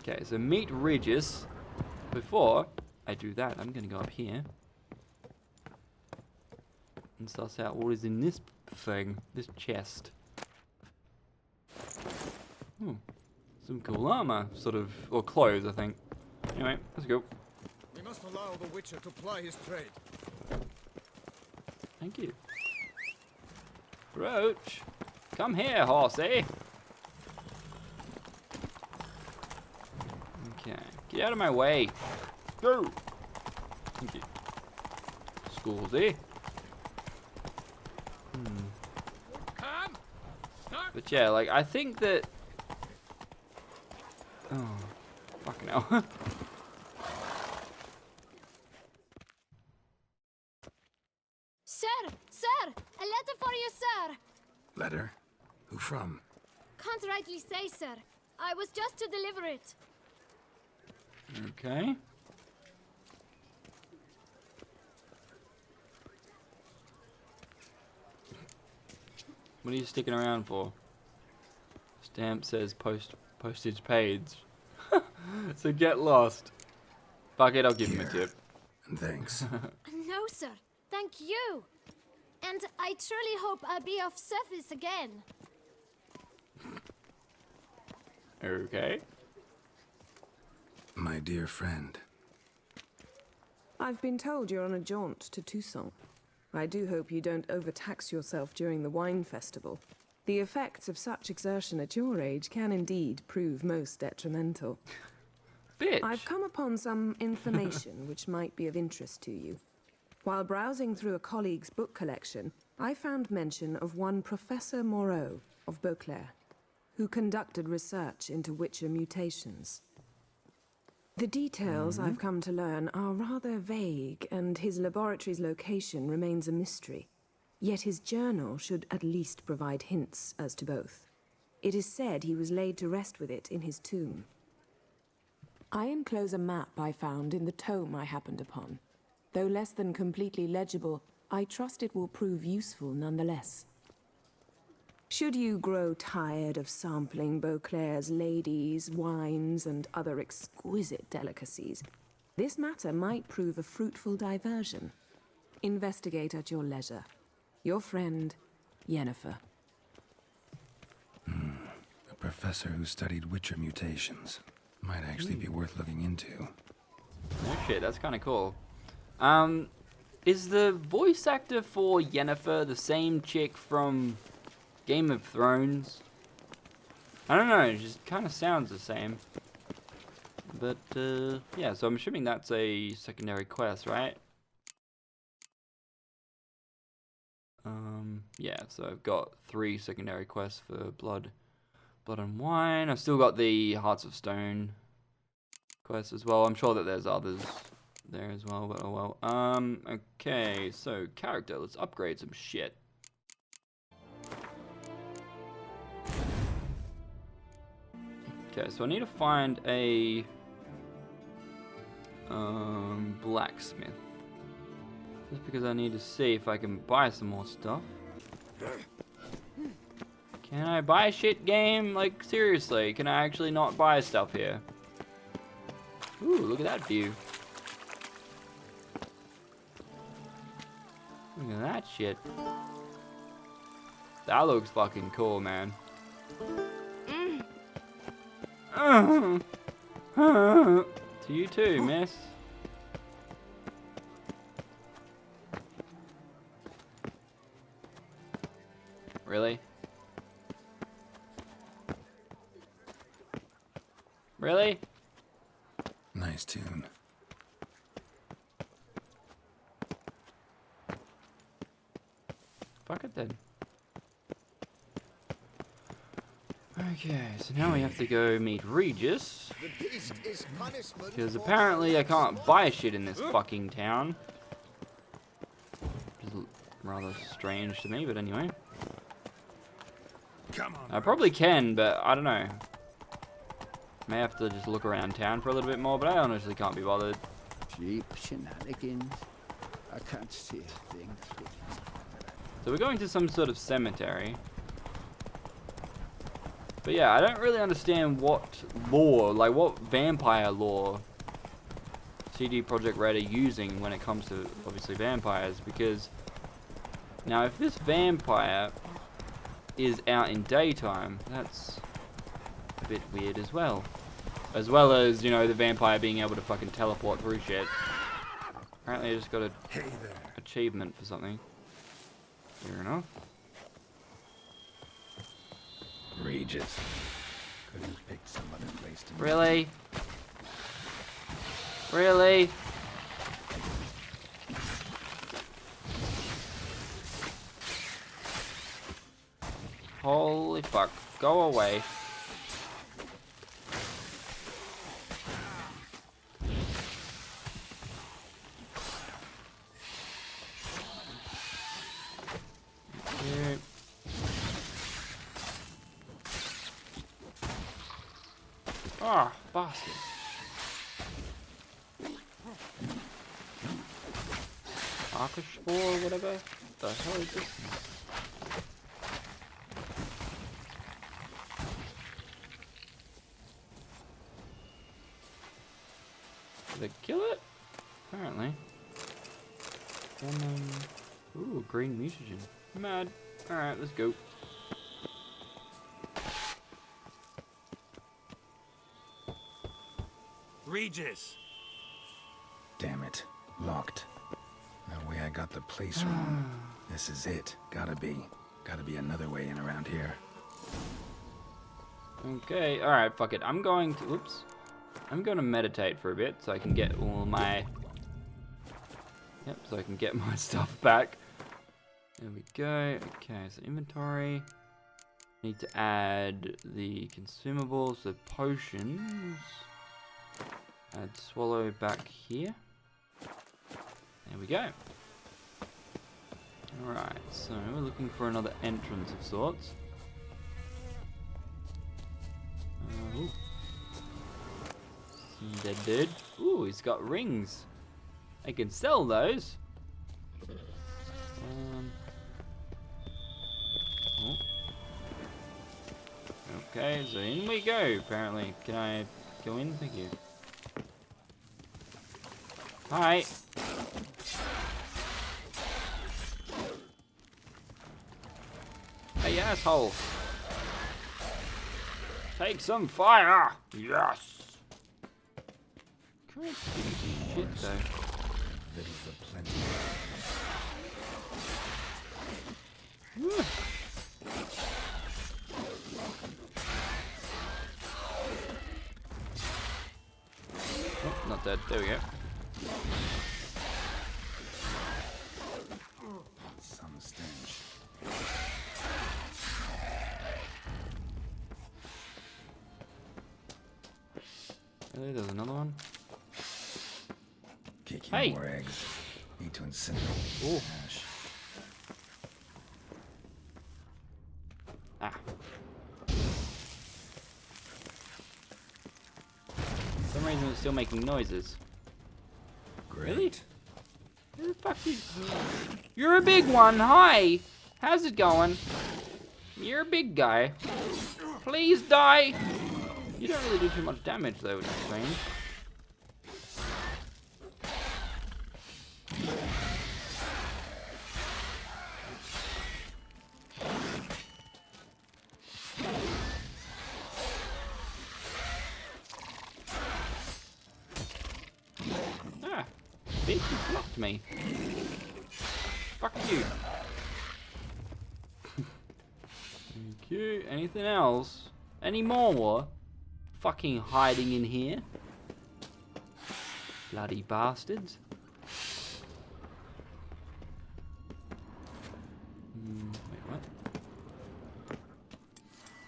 Okay, so meet Regis. Before I do that, I'm gonna go up here and suss out what is in this thing, this chest. Hmm. Some cool armor, sort of, or clothes, I think. Anyway, let's go. We must allow the Witcher to ply his trade. Thank you. Roach, come here, horsey. Okay, get out of my way. Go. Thank you. Schoolsy. Come! Start! But yeah, like, I think that... Oh, fucking hell. Sir! Sir! A letter for you, sir! Letter? Who from? Can't rightly say, sir. I was just to deliver it. Okay. What are you sticking around for? Stamp says postage paid. So get lost. Fuck it, I'll give him a tip. And thanks. No, sir. Thank you. And I truly hope I'll be of service again. Okay. My dear friend. I've been told you're on a jaunt to Toussaint. I do hope you don't overtax yourself during the wine festival. The effects of such exertion at your age can indeed prove most detrimental. Bitch. I've come upon some information which might be of interest to you. While browsing through a colleague's book collection, I found mention of one Professor Moreau of Beauclair, who conducted research into Witcher mutations. The details I've come to learn are rather vague, and his laboratory's location remains a mystery. Yet his journal should at least provide hints as to both. It is said he was laid to rest with it in his tomb. I enclose a map I found in the tome I happened upon. Though less than completely legible, I trust it will prove useful nonetheless. Should you grow tired of sampling Beauclair's ladies, wines, and other exquisite delicacies, this matter might prove a fruitful diversion. Investigate at your leisure. Your friend, Yennefer. A professor who studied Witcher mutations. Might actually be worth looking into. Oh shit, that's kind of cool. Is the voice actor for Yennefer the same chick from Game of Thrones? I don't know, it just kind of sounds the same. But, yeah, so I'm assuming that's a secondary quest, right? Yeah, so I've got 3 secondary quests for Blood and Wine. I've still got the Hearts of Stone quest as well. I'm sure that there's others there as well, but oh well. Okay, so character, let's upgrade some shit. Okay, so I need to find a blacksmith. Just because I need to see if I can buy some more stuff. Can I buy shit, game? Like, seriously, can I actually not buy stuff here? Ooh, look at that view. Look at that shit. That looks fucking cool, man. To you too, miss. Really? Really? Nice tune. Fuck it then. Okay, so now we have to go meet Regis. The beast is punishment. Because for apparently I can't violence. buy shit in this fucking town. Which is rather strange to me, but anyway. Come on. I probably can, but I don't know. May have to just look around town for a little bit more, but I honestly can't be bothered. Cheap shenanigans. I can't see a thing through these. So we're going to some sort of cemetery. But yeah, I don't really understand what lore, like what vampire lore CD Projekt Red are using when it comes to, obviously, vampires, because now if this vampire is out in daytime, that's a bit weird as well. As well as, you know, the vampire being able to fucking teleport through shit. Apparently I just got a achievement for something. Fair enough. Regis. Could have picked some other place to... Really? Really? Holy fuck. Go away. Okay. Ah, bastard. Arcospore or whatever? The hell is this? Did they kill it? Apparently. Ooh, green mutagen. Mad. Alright, let's go. Regis! Damn it. Locked. No way I got the place wrong. This is it. Gotta be another way in around here. Okay, alright, fuck it. I'm going to meditate for a bit so I can get all my... Yep, so I can get my stuff back. There we go. Okay, so inventory. Need to add the consumables, the potions. Add swallow back here. There we go. Alright, so we're looking for another entrance of sorts. Ooh. Dead dude. Ooh, he's got rings. I can sell those. Oh. Okay, so in we go, apparently. Can I go in? Thank you. Hi. Hey, asshole. Take some fire. Yes. Can't do shit though. Ready for plenty. Oh, not dead. There we go. Some stench. Really? There's another one? Kicking Hey. more eggs. Need to incinerate the Ooh. ash. Ah. For some reason it's still making noises. Great. Really? Who the fuck you? You're a big one. Hi. How's it going? You're a big guy. Please die. You don't really do too much damage though, which is strange. Ah, bitch, you blocked me. Fuck you. Thank you. Anything else? Any more? Fucking hiding in here. Bloody bastards. Wait, what?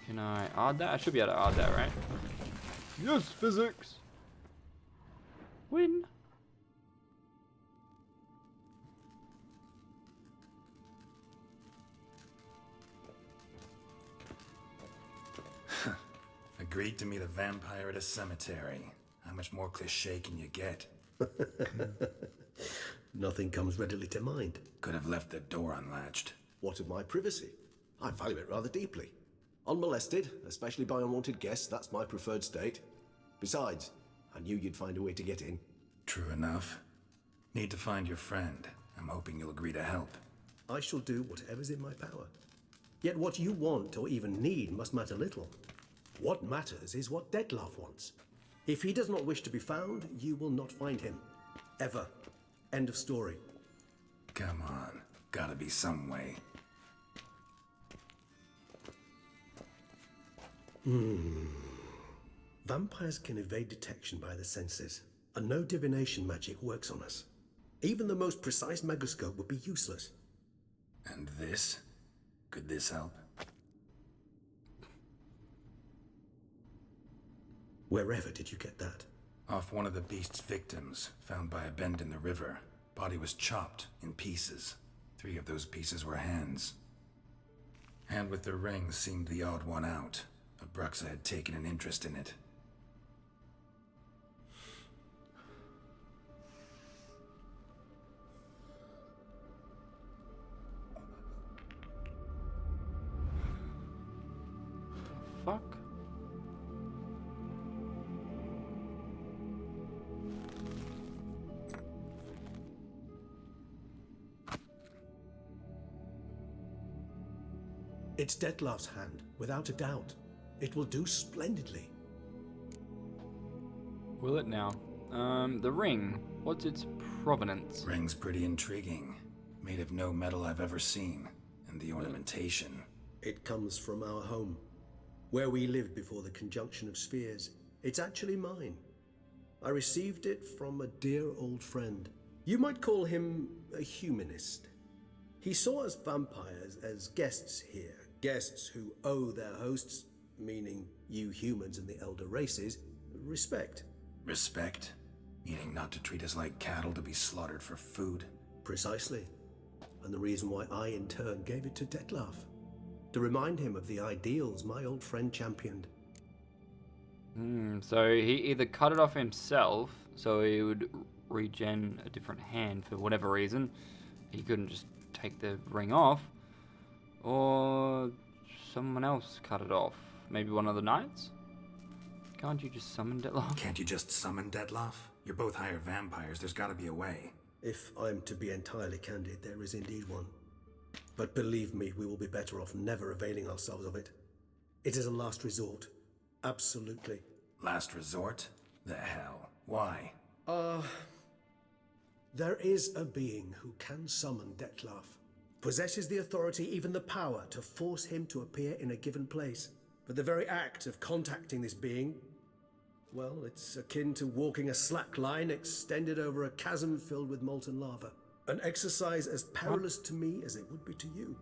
Can I add that? I should be able to add that, right? Yes, physics. Win. Agreed to meet a vampire at a cemetery. How much more cliche can you get? Nothing comes readily to mind. Could have left the door unlatched. What of my privacy? I value it rather deeply. Unmolested, especially by unwanted guests, that's my preferred state. Besides, I knew you'd find a way to get in. True enough. Need to find your friend. I'm hoping you'll agree to help. I shall do whatever's in my power. Yet what you want or even need must matter little. What matters is what Detlef wants. If he does not wish to be found, you will not find him. Ever. End of story. Come on. Gotta be some way. Vampires can evade detection by the senses, and no divination magic works on us. Even the most precise megascope would be useless. And this? Could this help? Wherever did you get that? Off one of the beast's victims, found by a bend in the river. Body was chopped in pieces. 3 of those pieces were hands. Hand with the ring seemed the odd one out. Abruxa had taken an interest in it. Fuck. It's Detlef's hand, without a doubt. It will do splendidly. Will it now? The ring. What's its provenance? Ring's pretty intriguing. Made of no metal I've ever seen. And the ornamentation. It comes from our home, where we lived before the conjunction of spheres. It's actually mine. I received it from a dear old friend. You might call him a humanist. He saw us vampires as guests here. Guests who owe their hosts, meaning you humans and the elder races, respect. Respect? Meaning not to treat us like cattle to be slaughtered for food? Precisely. And the reason why I in turn gave it to Detlef. To remind him of the ideals my old friend championed. So he either cut it off himself, so he would regen a different hand for whatever reason. He couldn't just take the ring off. Or someone else cut it off. Maybe one of the knights? Can't you just summon Detlef? Can't you just summon Detlef? You're both higher vampires, there's gotta be a way. If I'm to be entirely candid, there is indeed one. But believe me, we will be better off never availing ourselves of it. It is a last resort. Absolutely. Last resort? The hell? Why? There is a being who can summon Detlef. Possesses the authority, even the power, to force him to appear in a given place. But the very act of contacting this being, well, it's akin to walking a slack line extended over a chasm filled with molten lava. An exercise as perilous to me as it would be to you.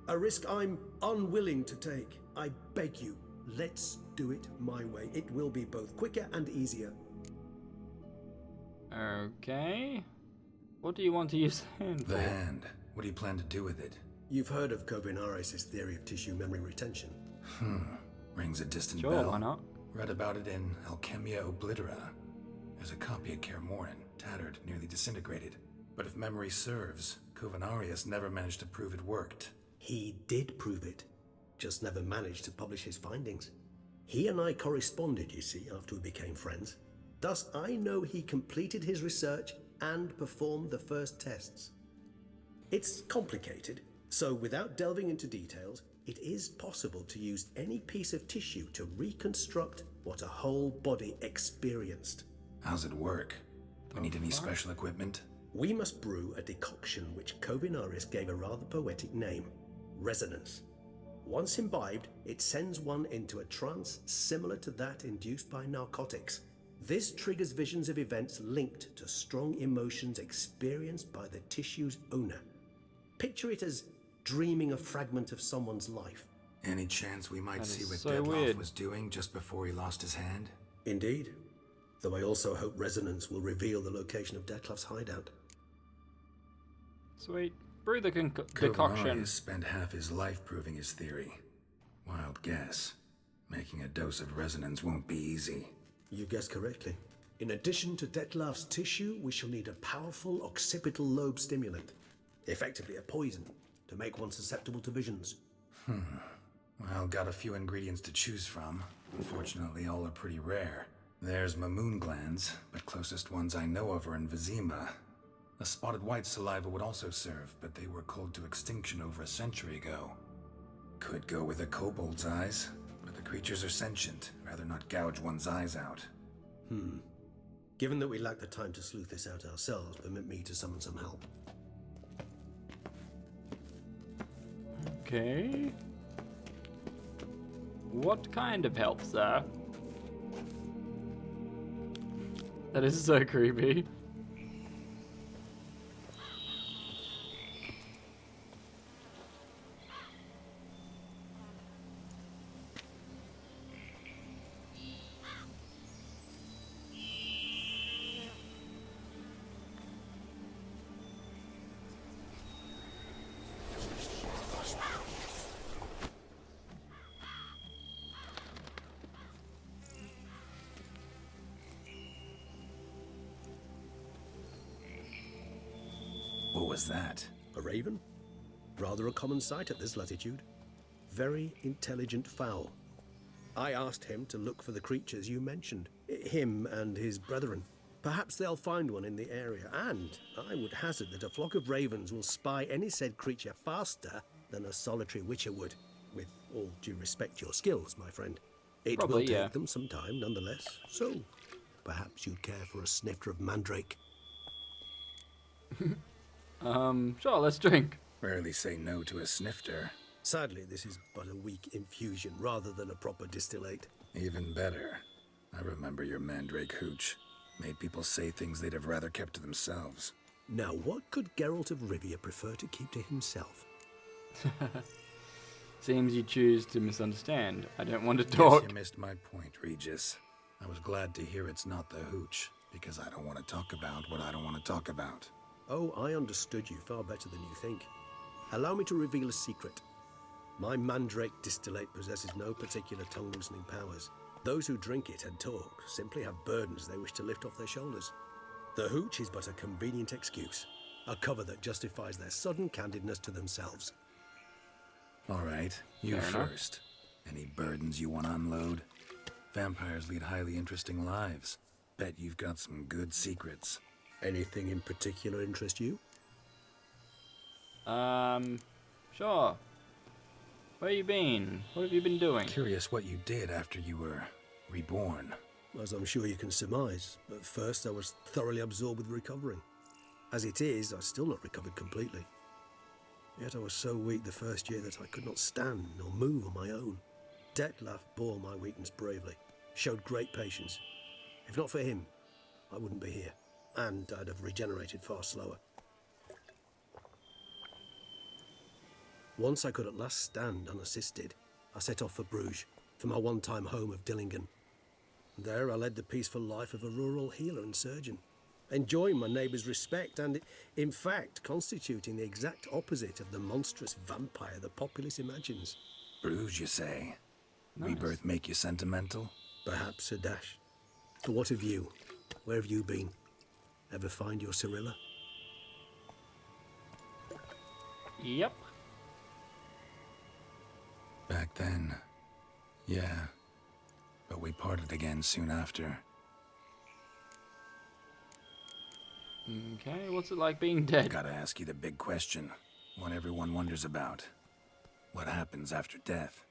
A risk I'm unwilling to take. I beg you, let's do it my way. It will be both quicker and easier. Okay. What do you want to use the hand for? The hand. What do you plan to do with it? You've heard of Kovinaris' theory of tissue memory retention. Rings a distant Sure, bell. why not? Read about it in Alchemia Oblitera. There's a copy at Kaer Morhen, tattered, nearly disintegrated. But if memory serves, Kovinaris never managed to prove it worked. He did prove it, just never managed to publish his findings. He and I corresponded, you see, after we became friends. Thus, I know he completed his research and performed the first tests. It's complicated, so without delving into details, it is possible to use any piece of tissue to reconstruct what a whole body experienced. How's it work? Do we need any special equipment? We must brew a decoction which Kovinaris gave a rather poetic name, resonance. Once imbibed, it sends one into a trance similar to that induced by narcotics. This triggers visions of events linked to strong emotions experienced by the tissue's owner. Picture it as dreaming a fragment of someone's life. Any chance we might That see is what so Detlef weird. was doing just before he lost his hand? Indeed. Though I also hope resonance will reveal the location of Detlef's hideout. Sweet. Brew the decoction. Kovinaris spent half his life proving his theory. Wild guess. Making a dose of resonance won't be easy. You guessed correctly. In addition to Detlef's tissue, we shall need a powerful occipital lobe stimulant. Effectively a poison, to make one susceptible to visions. Well, got a few ingredients to choose from. Unfortunately, all are pretty rare. There's Mamoon glands, but closest ones I know of are in Vizima. A spotted white saliva would also serve, but they were culled to extinction over a century ago. Could go with a kobold's eyes, but the creatures are sentient. Rather not gouge one's eyes out. Given that we lack the time to sleuth this out ourselves, permit me to summon some help. Okay. What kind of help, sir? That is so creepy. What was that? A raven? Rather a common sight at this latitude. Very intelligent fowl. I asked him to look for the creatures you mentioned. Him and his brethren. Perhaps they'll find one in the area, and I would hazard that a flock of ravens will spy any said creature faster than a solitary witcher would. With all due respect to your skills, my friend. It Probably, will take yeah. them some time, nonetheless. So, perhaps you'd care for a snifter of mandrake. Sure, let's drink. Rarely say no to a snifter. Sadly, this is but a weak infusion rather than a proper distillate. Even better. I remember your mandrake hooch. Made people say things they'd have rather kept to themselves. Now, what could Geralt of Rivia prefer to keep to himself? Seems you choose to misunderstand. I don't want to Guess talk. you missed my point, Regis. I was glad to hear it's not the hooch, because I don't want to talk about what I don't want to talk about. Oh, I understood you far better than you think. Allow me to reveal a secret. My mandrake distillate possesses no particular tongue-loosening powers. Those who drink it and talk simply have burdens they wish to lift off their shoulders. The hooch is but a convenient excuse, a cover that justifies their sudden candidness to themselves. All right, you Fair enough. first. Any burdens you want to unload? Vampires lead highly interesting lives. Bet you've got some good secrets. Anything in particular interest you? Sure. Where you been? What have you been doing? Curious what you did after you were reborn. As I'm sure you can surmise, at first I was thoroughly absorbed with recovering. As it is, I've still not recovered completely. Yet I was so weak the first year that I could not stand nor move on my own. Detlef bore my weakness bravely, showed great patience. If not for him, I wouldn't be here, and I'd have regenerated far slower. Once I could at last stand unassisted, I set off for Bruges, for my one-time home of Dillingen. There I led the peaceful life of a rural healer and surgeon, enjoying my neighbours' respect and, in fact, constituting the exact opposite of the monstrous vampire the populace imagines. Bruges, you say? Nice. Rebirth make you sentimental? Perhaps a dash. But what of you? Where have you been? Ever find your Cyrilla? Yep. Back then, yeah. But we parted again soon after. Okay, what's it like being dead? Gotta ask you the big question. One everyone wonders about. What happens after death?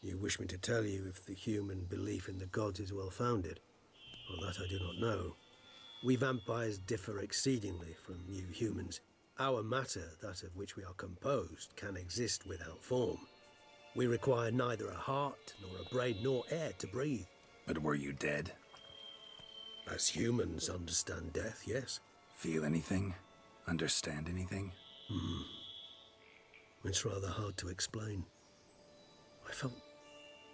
You wish me to tell you if the human belief in the gods is well founded? Well, that I do not know. We vampires differ exceedingly from you humans. Our matter, that of which we are composed, can exist without form. We require neither a heart, nor a brain, nor air to breathe. But were you dead? As humans understand death, yes. Feel anything? Understand anything? It's rather hard to explain. I felt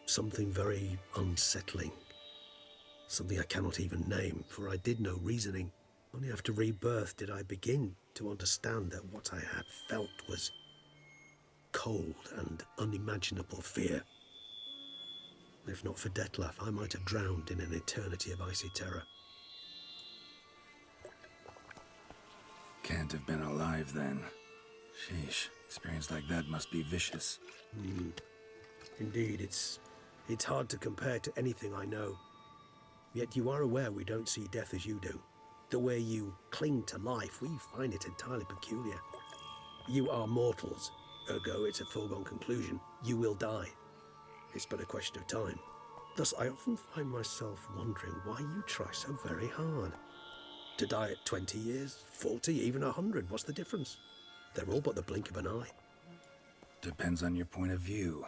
something very unsettling. Something I cannot even name, for I did no reasoning. Only after rebirth did I begin to understand that what I had felt was cold and unimaginable fear. If not for Detlef, I might have drowned in an eternity of icy terror. Can't have been alive then. Sheesh, experience like that must be vicious. Indeed, it's hard to compare to anything I know. Yet you are aware we don't see death as you do. The way you cling to life, we find it entirely peculiar. You are mortals, ergo it's a foregone conclusion. You will die. It's but a question of time. Thus, I often find myself wondering why you try so very hard. To die at 20 years, 40, even 100, what's the difference? They're all but the blink of an eye. Depends on your point of view.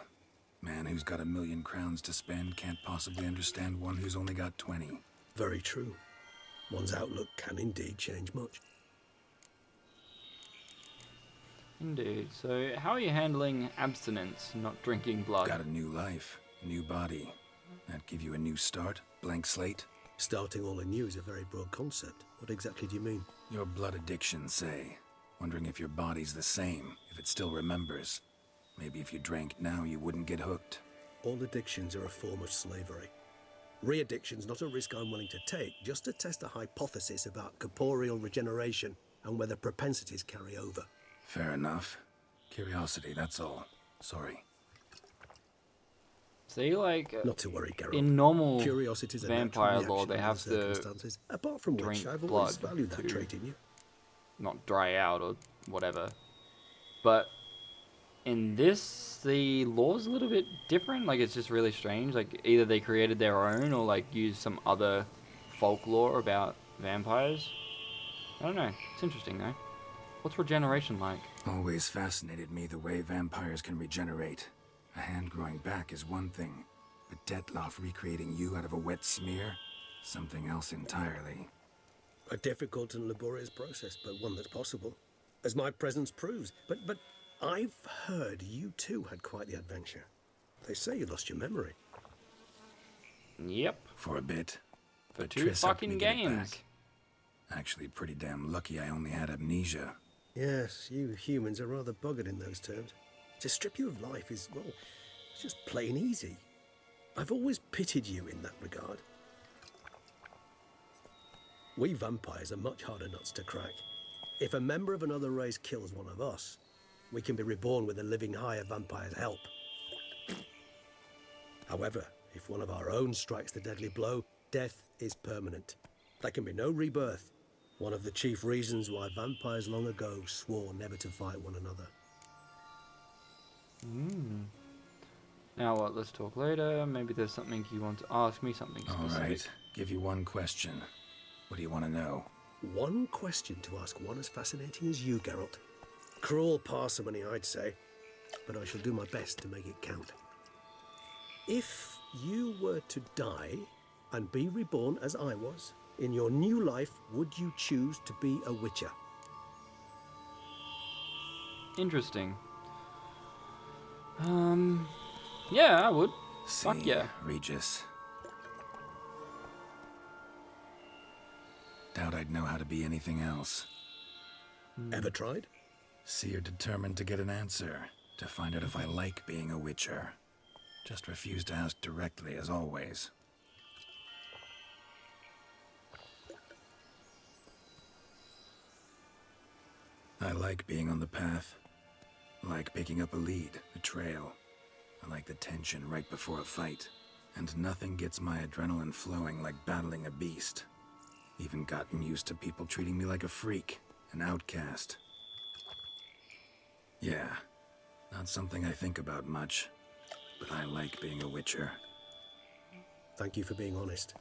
Man who's got 1,000,000 crowns to spend can't possibly understand one who's only got 20. Very true. One's outlook can indeed change much. Indeed. So, how are you handling abstinence, not drinking blood? Got a new life, a new body. That give you a new start, blank slate? Starting all anew is a very broad concept. What exactly do you mean? Your blood addiction, say. Wondering if your body's the same, if it still remembers. Maybe if you drank now, you wouldn't get hooked. All addictions are a form of slavery. Re-addiction's not a risk I'm willing to take, just to test a hypothesis about corporeal regeneration and whether propensities carry over. Fair enough. Curiosity, that's all. Sorry. See, like, Not to worry, Geralt. in normal Curiosity's a vampire natural law, they reaction have under to circumstances. Apart from which, drink I've always blood valued that to- trait in you. not dry out or whatever. But in this, the law's a little bit different. Like, it's just really strange. Like, either they created their own or, like, used some other folklore about vampires. I don't know. It's interesting, though. What's regeneration like? Always fascinated me the way vampires can regenerate. A hand growing back is one thing, but Detloff recreating you out of a wet smear? Something else entirely. A difficult and laborious process, but one that's possible, as my presence proves. But I've heard you too had quite the adventure. They say you lost your memory. Yep. For a bit. For but 2 Triss helped me fucking get it games. back. Actually, pretty damn lucky I only had amnesia. Yes, you humans are rather buggered in those terms. To strip you of life is, well, it's just plain easy. I've always pitied you in that regard. We vampires are much harder nuts to crack. If a member of another race kills one of us, we can be reborn with a living higher vampire's help. However, if one of our own strikes the deadly blow, death is permanent. There can be no rebirth. One of the chief reasons why vampires long ago swore never to fight one another. Now what? Let's talk later. Maybe there's something you want to ask me, something All specific. right, give you one question. What do you want to know? One question to ask one as fascinating as you, Geralt. Cruel parsimony, I'd say, but I shall do my best to make it count. If you were to die and be reborn as I was, in your new life, would you choose to be a witcher? Interesting. Yeah, I would. Fuck See, yeah. Regis. Doubt I'd know how to be anything else. Ever tried? See, you're determined to get an answer, to find out if I like being a witcher. Just refuse to ask directly, as always. I like being on the path. I like picking up a lead, a trail. I like the tension right before a fight. And nothing gets my adrenaline flowing like battling a beast. Even gotten used to people treating me like a freak, an outcast. Yeah, not something I think about much, but I like being a witcher. Thank you for being honest.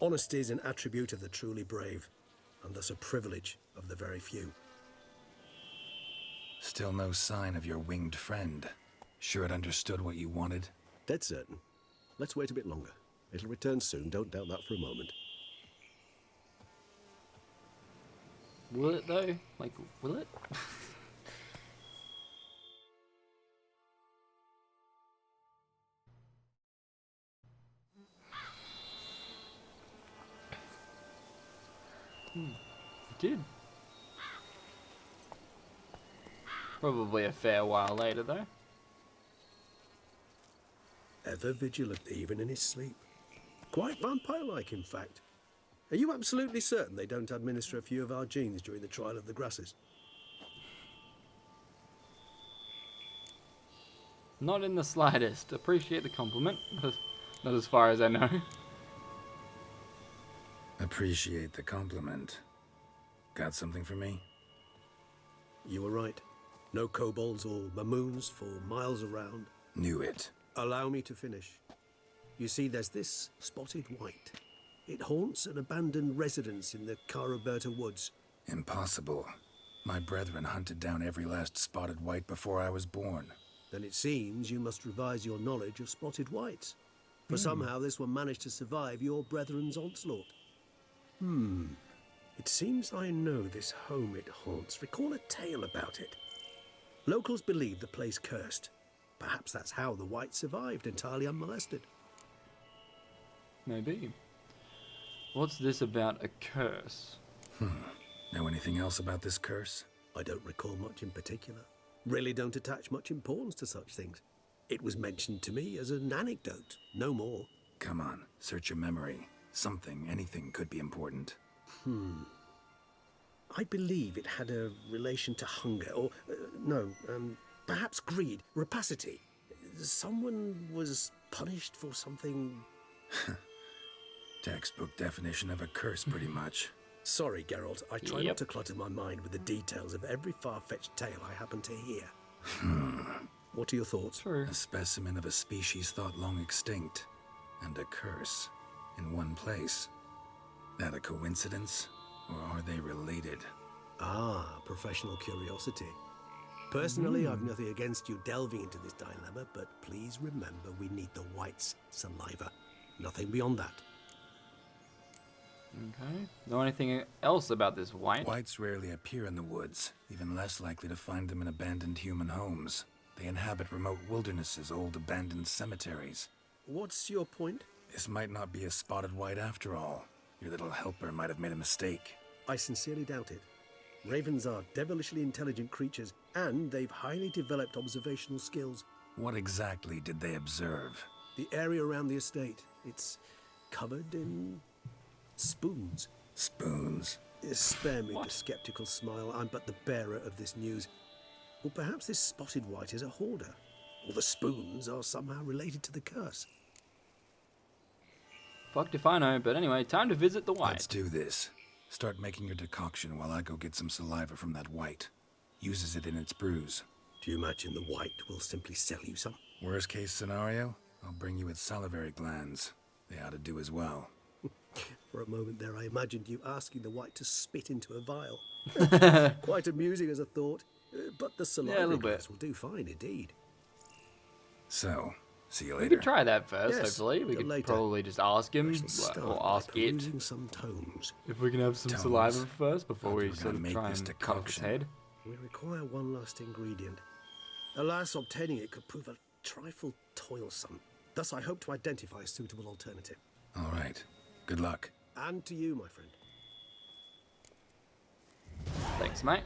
Honesty is an attribute of the truly brave, and thus a privilege of the very few. Still no sign of your winged friend. Sure it understood what you wanted? Dead certain. Let's wait a bit longer. It'll return soon, don't doubt that for a moment. Will it though? Like, will it? It did. Probably a fair while later though. Ever vigilant, even in his sleep. Quite vampire-like, in fact. Are you absolutely certain they don't administer a few of our genes during the trial of the grasses? Not in the slightest. Appreciate the compliment. Not as far as I know. Appreciate the compliment. Got something for me? You were right. No kobolds or mamoons for miles around. Knew it. Allow me to finish. You see, there's this spotted white. It haunts an abandoned residence in the Caraberta woods. Impossible. My brethren hunted down every last spotted white before I was born. Then it seems you must revise your knowledge of spotted whites. For somehow this one managed to survive your brethren's onslaught. It seems I know this home it haunts. Recall a tale about it. Locals believe the place cursed. Perhaps that's how the white survived entirely unmolested. Maybe. What's this about a curse? Know anything else about this curse? I don't recall much in particular. Really don't attach much importance to such things. It was mentioned to me as an anecdote, no more. Come on, search your memory. Something, anything could be important. I believe it had a relation to hunger, or, perhaps greed, rapacity. Someone was punished for something... Textbook definition of a curse, pretty much. Sorry, Geralt, I try not to clutter my mind with the details of every far-fetched tale I happen to hear. What are your thoughts? True. A specimen of a species thought long extinct, and a curse in one place. That a coincidence, or are they related? Ah, professional curiosity. Personally, I've nothing against you delving into this dilemma, but please remember we need the white's saliva. Nothing beyond that. Okay. Know anything else about this white? Whites rarely appear in the woods, even less likely to find them in abandoned human homes. They inhabit remote wildernesses, old abandoned cemeteries. What's your point? This might not be a spotted white after all. Your little helper might have made a mistake. I sincerely doubt it. Ravens are devilishly intelligent creatures, and they've highly developed observational skills. What exactly did they observe? The area around the estate, it's covered in spoons. Spoons? Spare me the skeptical smile. I'm but the bearer of this news. Or perhaps this spotted white is a hoarder. Or the spoons are somehow related to the curse. Fucked if I know, but anyway, time to visit the white. Let's do this. Start making your decoction while I go get some saliva from that white. Uses it in its brews. Do you imagine the white will simply sell you some? Worst case scenario, I'll bring you its salivary glands. They ought to do as well. For a moment there, I imagined you asking the white to spit into a vial. Quite amusing as a thought, but the saliva glands will do fine indeed. So, see you We later. could try that first, Yes, hopefully. We could later. probably just ask him, I shall start or by ask it, perusing some tomes. if we can have some Tomes. saliva first before Thought we we were sort gonna of make try this and cut off his decoction. head. We require one last ingredient. Alas, obtaining it could prove a trifle toilsome. Thus, I hope to identify a suitable alternative. All right. Good luck. And to you, my friend. Thanks, mate.